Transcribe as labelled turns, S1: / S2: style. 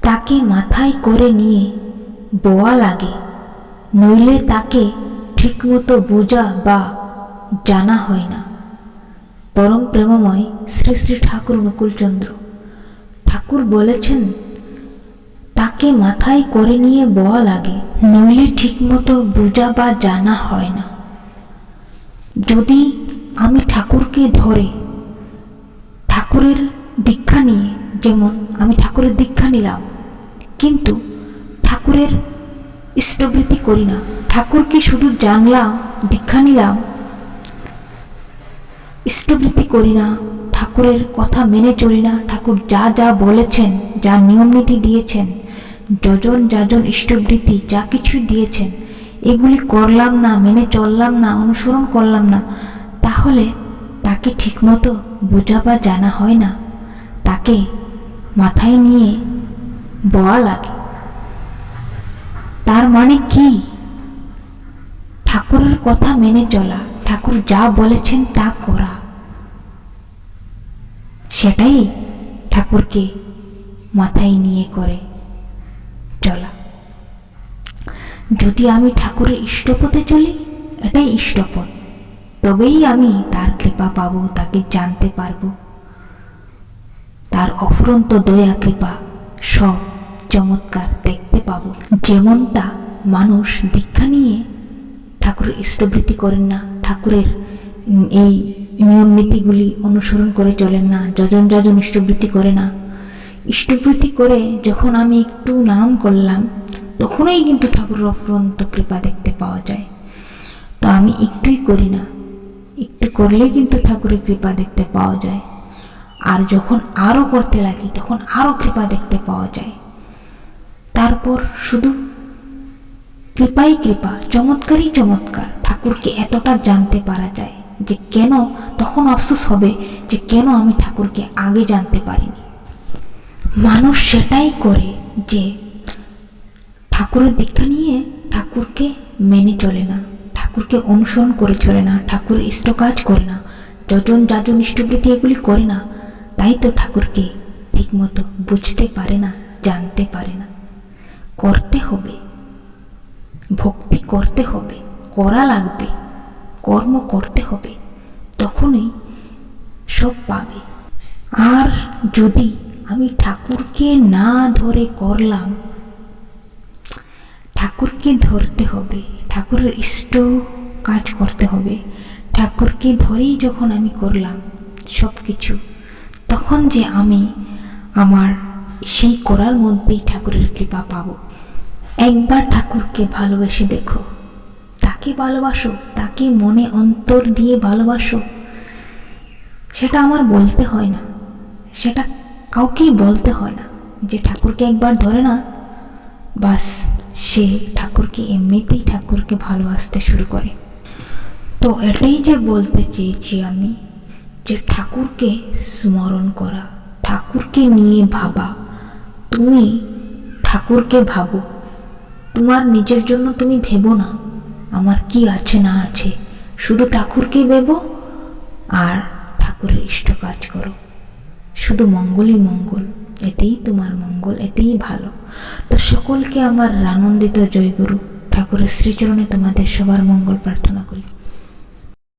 S1: তাকে মাথায় করে নিয়ে বোয়া লাগে, নইলে তাকে ঠিকমতো বোঝা বা জানা হয় না। পরম প্রেমময় শ্রী শ্রী ঠাকুর অনুকূলচন্দ্র ঠাকুর বলেছেন, তাকে মাথায় করে নিয়ে বোয়া লাগে, নইলে ঠিকমতো বোঝা বা জানা হয় না। যদি আমি ঠাকুরকে ধরে ঠাকুরের দীক্ষা নিয়ে, যেমন আমি ঠাকুরের দীক্ষা নিলাম কিন্তু ঠাকুরের ইষ্টবৃত্তি করি না, ঠাকুরকে শুধু জানলাম, দীক্ষা নিলাম, ইষ্টবৃত্তি করি না, ঠাকুরের কথা মেনে চলি না, ঠাকুর যা যা বলেছেন, যা নিয়ম নীতি দিয়েছেন, যজন যাজন ইষ্টবৃত্তি যা কিছু দিয়েছেন, এগুলি করলাম না, মেনে চললাম না, অনুসরণ করলাম না, তাহলে তাকে ঠিকমতো বোঝা বা জানা হয় না, তাকে মাথায় নিয়ে বোয়া লাগে। তার মানে কি? ঠাকুরের কথা মেনে চলা, ঠাকুর যা বলেছেন তা করা, সেটাই ঠাকুরকে মাথায় নিয়ে করে চলা। যদি আমি ঠাকুরের ইষ্টপথে চলি, এটাই ইষ্টপথ, তবেই আমি তার কৃপা পাবো, তাকে জানতে পারবো, তার অফুরন্ত দয়া কৃপা সব চমৎকার দেখতে পাবো। যেমনটা মানুষ দীক্ষা নিয়ে ঠাকুরের ইষ্টবৃত্তি করেন না, ঠাকুরের এই নিয়ম নীতিগুলি অনুসরণ করে চলেন না, যজন যাজন ইষ্টবৃত্তি করে না, ইষ্টবৃত্তি করে যখন আমি একটু নাম করলাম তখনই কিন্তু ঠাকুরের অফুরন্ত কৃপা দেখতে পাওয়া যায়। তো আমি একটুই করি না, একটু করলে কিন্তু ঠাকুরের কৃপা দেখতে পাওয়া যায়, আর যখন আরো করতে লাগি তখন আরো কৃপা দেখতে পাওয়া যায়। তারপর শুধু কৃপাই কৃপা, চমৎকারই চমৎকার, ঠাকুরকে এতটা জানতে পারা যায় যে কেন, তখন আফসোস হবে যে কেন আমি ঠাকুরকে আগে জানতে পারিনি। মানুষ সেটাই করে যে ঠাকুরের দীক্ষা নিয়ে ঠাকুরকে মেনে চলে না, ঠাকুরকে অনুসরণ করে চলে না, ঠাকুরের ইষ্ট কাজ করে না, যজন যাজন ইষ্টবৃত্তি এগুলি করে না, তাই তো ঠাকুরকে ঠিকমতো বুঝতে পারে না, জানতে পারে না। করতে হবে, ভক্তি করতে হবে, করা লাগবে, কর্ম করতে হবে, তখনই সব পাবে। আর যদি আমি ঠাকুরকে না ধরে করলাম, ঠাকুরকে ধরতে হবে, ঠাকুরের ইষ্ট কাজ করতে হবে, ঠাকুরকে ধরেই যখন আমি করলাম সব কিছু, তখন যে আমি আমার সেই করার মধ্যেই ঠাকুরের কৃপা পাবো। একবার ঠাকুরকে ভালোবেসে দেখো, তাকে ভালোবাসো, তাকে মনে অন্তর দিয়ে ভালোবাসো। সেটা আমার বলতে হয় না, সেটা কাউকেই বলতে হয় না, যে ঠাকুরকে একবার ধরে না, বাস সে ঠাকুরকে এমনিতেই ঠাকুরকে ভালোবাসতে শুরু করে। তো এটাই যে বলতে চেয়েছি আমি, যে ঠাকুরকে স্মরণ করা, ঠাকুরকে নিয়ে ভাবা। তুমি ঠাকুরকে ভাবো, তোমার নিজের জন্য তুমি ভেবো না আমার কি আছে না আছে, শুধু ঠাকুরকে ভেবো আর ঠাকুরের ইষ্ট কাজ করো, শুধু মঙ্গলই মঙ্গল, এতেই তোমার মঙ্গল, এতেই ভালো। তো সকলকে আমার আনন্দিত জয়গুরু ঠাকুরের শ্রীচরণে তোমাদের সবার মঙ্গল প্রার্থনা করি।